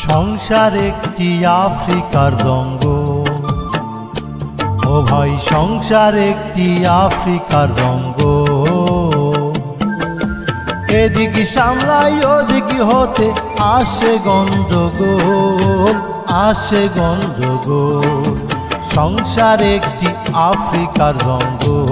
সংসার একটি আফ্রিকার জঙ্গল, ও ভাই সংসার একটি আফ্রিকার জঙ্গল। এদিকে সামলাই ওদিকে হতে আসে গন্ডগোল, আসে গন্ডগোল। সংসার একটি আফ্রিকার জঙ্গল।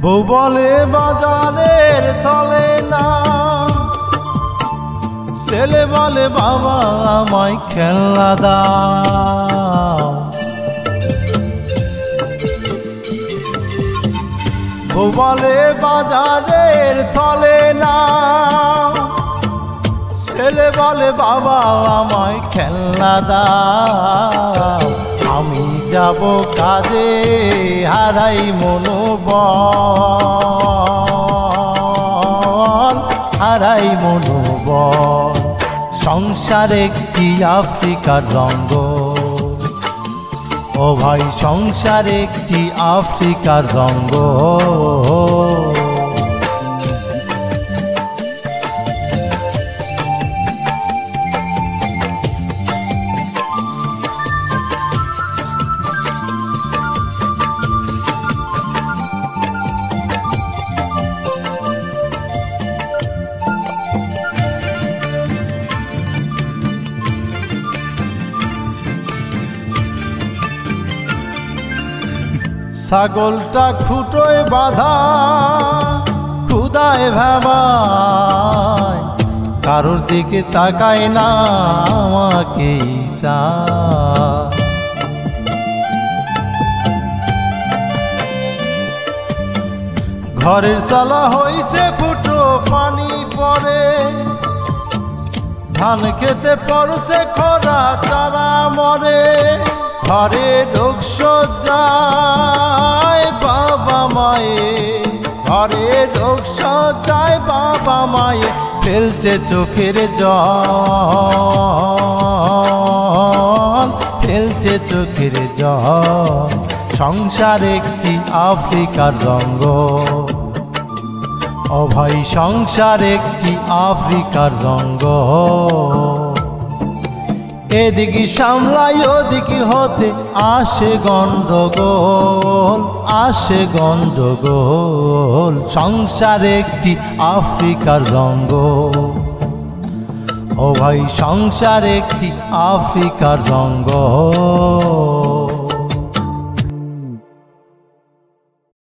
বউ বলে বাজারের তলে না, ছেলে বলে বাবা আমায় খেলনা দাও। বউ বলে বাজারের তলে না, ছেলে বলে বাবা আমায় খেলনা দাও। আমি যাব কাজে হারাই মনোবল, হারাই মনোবল। সংসার একটি আফ্রিকার জঙ্গল, ও ভাই সংসার একটি আফ্রিকার জঙ্গল। ছাগলটা খুঁটোয় বাঁধা ক্ষুধায় ভাবায়, কারোর দিকে তাকায় না আমাকেই চায়। ঘরের চালা হইছে ফুটো পানি পড়ে, ধান খেতে পড়ছে খরা চারা মরে। ঘরে লোক সজ্জায় বাবা মায়ে, ঘরে লোক সজ্জায় বাবা মায়ে ফেলছে চোখের জল, ফেলছে চোখের জল। সংসার একটি আফ্রিকার জঙ্গল, ও ভাই সংসার একটি আফ্রিকার জঙ্গল। এদিকে সামলাই ওদিকে হতে আসে গন্ডগোল, আসে গন্ডগোল। সংসার একটি আফ্রিকার জঙ্গল, ও ভাই সংসার একটি আফ্রিকার জঙ্গল।